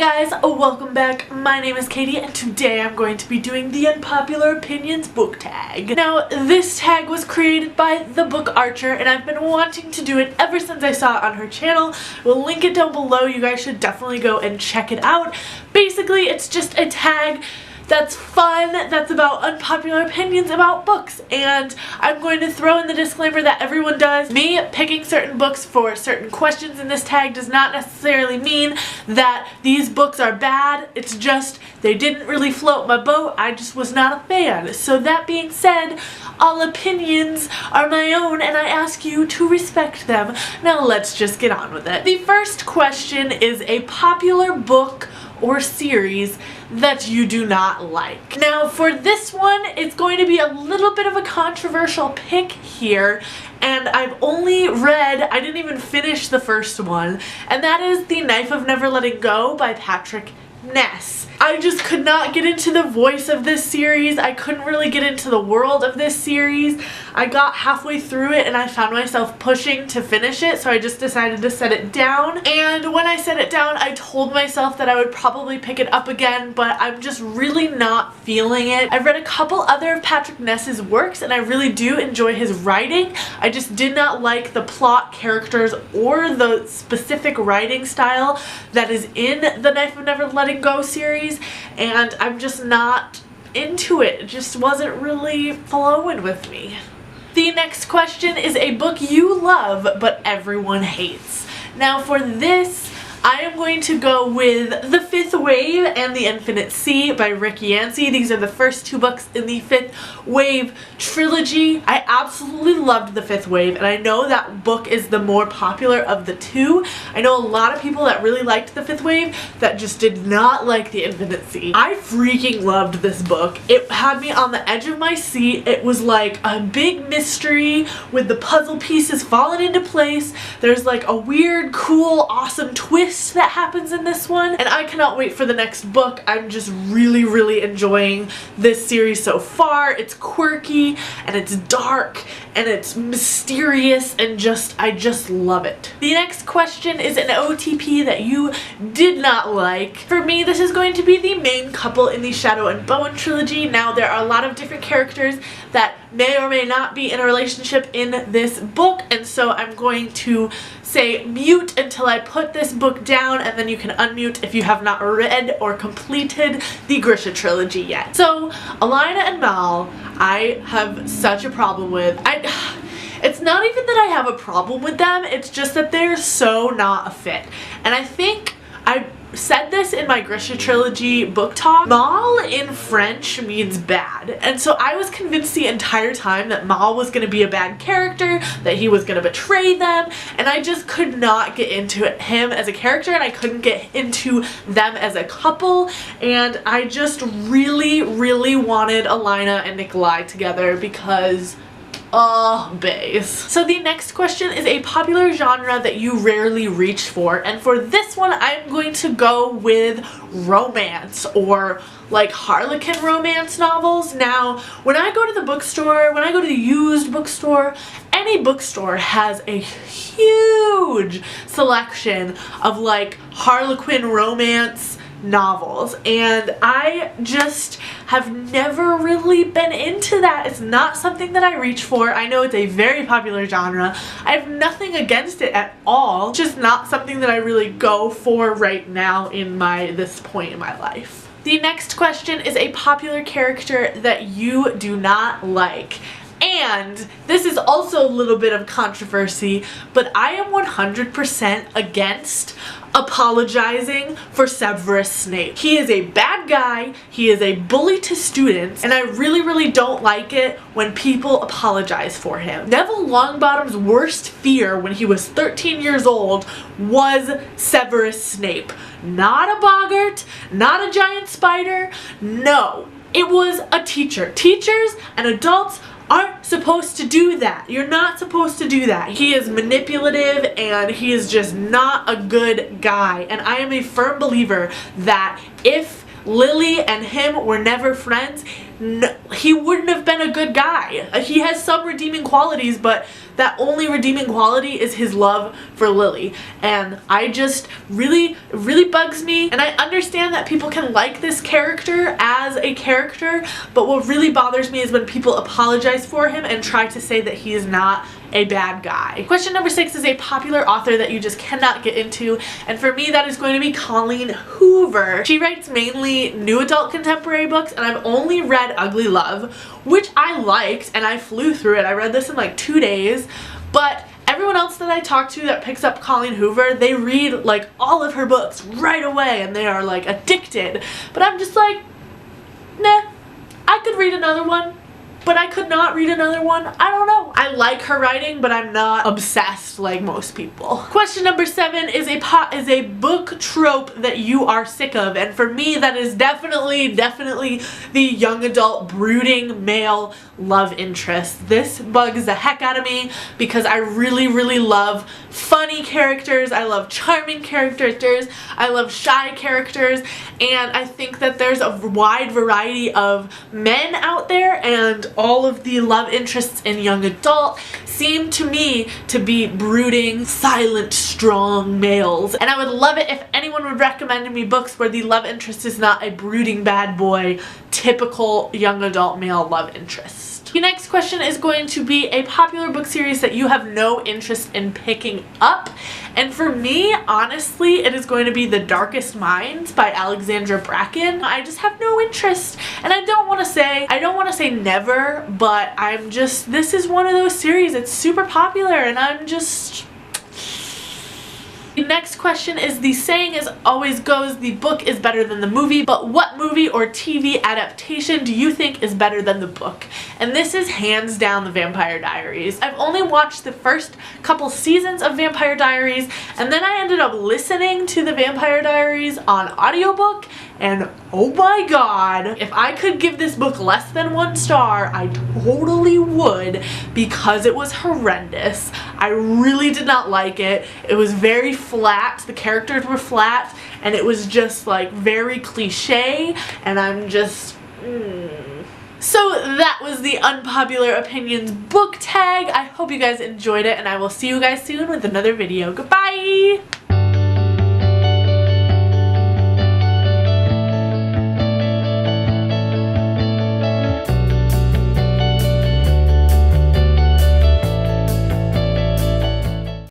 guys, welcome back. My name is Katie and today I'm going to be doing the Unpopular Opinions book tag. Now this tag was created by the book Archer and I've been wanting to do it ever since I saw it on her channel. We'll link it down below. You guys should definitely go and check it out. Basically it's just a tag that's fun, that's about unpopular opinions about books, and I'm going to throw in the disclaimer that everyone does. Me picking certain books for certain questions in this tag does not necessarily mean that these books are bad. It's just they didn't really float my boat. I just was not a fan. So that being said, all opinions are my own and I ask you to respect them. Now let's just get on with it. The first question is a popular book or series that you do not like. Now for this one, it's going to be a little bit of a controversial pick here, and I've only read, I didn't even finish the first one, and that is The Knife of Never Letting Go by Patrick Ness. I just could not get into the voice of this series. I couldn't really get into the world of this series. I got halfway through it and I found myself pushing to finish it, so I just decided to set it down. And when I set it down, I told myself that I would probably pick it up again, but I'm just really not feeling it. I've read a couple other of Patrick Ness's works and I really do enjoy his writing. I just did not like the plot, characters, or the specific writing style that is in the Knife of Never Letting Go series, and I'm just not into it. It just wasn't really flowing with me. The next question is a book you love but everyone hates. Now for this, I am going to go with The Fifth Wave and The Infinite Sea by Rick Yancey. These are the first two books in the Fifth Wave trilogy. I absolutely loved The Fifth Wave, and I know that book is the more popular of the two. I know a lot of people that really liked The Fifth Wave that just did not like The Infinite Sea. I freaking loved this book. It had me on the edge of my seat. It was like a big mystery with the puzzle pieces falling into place. There's like a weird, cool, awesome twist that happens in this one, and I cannot wait for the next book. I'm just really enjoying this series so far. It's quirky and it's dark and it's mysterious and I just love it. The next question is an OTP that you did not like. For me, this is going to be the main couple in the Shadow and Bone trilogy. Now there are a lot of different characters that may or may not be in a relationship in this book, and so I'm going to say mute until I put this book down, and then you can unmute if you have not read or completed the Grisha trilogy yet. So Alina and Mal, I have such a problem with. It's not even that I have a problem with them, it's just that they're so not a fit. And I think I said this in my Grisha trilogy book talk. Mal in French means bad, and so I was convinced the entire time that Mal was going to be a bad character, that he was going to betray them, and I just could not get into him as a character, and I couldn't get into them as a couple, and I just really wanted Alina and Nikolai together because base. So the next question is a popular genre that you rarely reach for, and for this one I'm going to go with romance, or like Harlequin romance novels. Now when I go to the bookstore, when I go to the used bookstore, any bookstore has a huge selection of like Harlequin romance novels, and I just have never really been into that. It's not something that I reach for. I know it's a very popular genre. I have nothing against it at all. It's just not something that I really go for right now in this point in my life. The next question is a popular character that you do not like. And this is also a little bit of controversy, but I am 100% against apologizing for Severus Snape. He is a bad guy, he is a bully to students, and I really don't like it when people apologize for him. Neville Longbottom's worst fear when he was 13 years old was Severus Snape. Not a boggart, not a giant spider, no. It was a teacher. Teachers and adults aren't supposed to do that. You're not supposed to do that. He is manipulative and he is just not a good guy. And I am a firm believer that if Lily and him were never friends, he wouldn't have been a good guy. He has some redeeming qualities, but that only redeeming quality is his love for Lily. And I just really bugs me. And I understand that people can like this character as a character, but what really bothers me is when people apologize for him and try to say that he is not a bad guy. Question number 6 is a popular author that you just cannot get into, and for me that is going to be Colleen Hoover. She writes mainly new adult contemporary books, and I've only read Ugly Love, which I liked and I flew through it. I read this in like 2 days, but everyone else that I talk to that picks up Colleen Hoover, they read like all of her books right away and they are like addicted. But I'm just like, nah, I could read another one, but I could not read another one. I don't know. I like her writing, but I'm not obsessed like most people. Question number 7 is a book trope that you are sick of, and for me that is definitely the young adult brooding male love interest. This bugs the heck out of me because I really love funny characters, I love charming characters, I love shy characters, and I think that there's a wide variety of men out there, and all of the love interests in young adult seem to me to be brooding, silent, strong males. And I would love it if anyone would recommend me books where the love interest is not a brooding bad boy, typical young adult male love interest. The next question is going to be a popular book series that you have no interest in picking up. And for me, honestly, it is going to be The Darkest Minds by Alexandra Bracken. I just have no interest, and I don't want to say never, but this is one of those series, it's super popular, and I'm just... The next question is, the saying as always goes, the book is better than the movie, but what movie or TV adaptation do you think is better than the book? And this is hands down The Vampire Diaries. I've only watched the first couple seasons of Vampire Diaries, and then I ended up listening to The Vampire Diaries on audiobook, and oh my god, if I could give this book less than 1 star, I totally would, because it was horrendous. I really did not like it. It was very flat, the characters were flat, and it was just like very cliche, and I'm just... So that was the Unpopular Opinions book tag. I hope you guys enjoyed it, and I will see you guys soon with another video. Goodbye!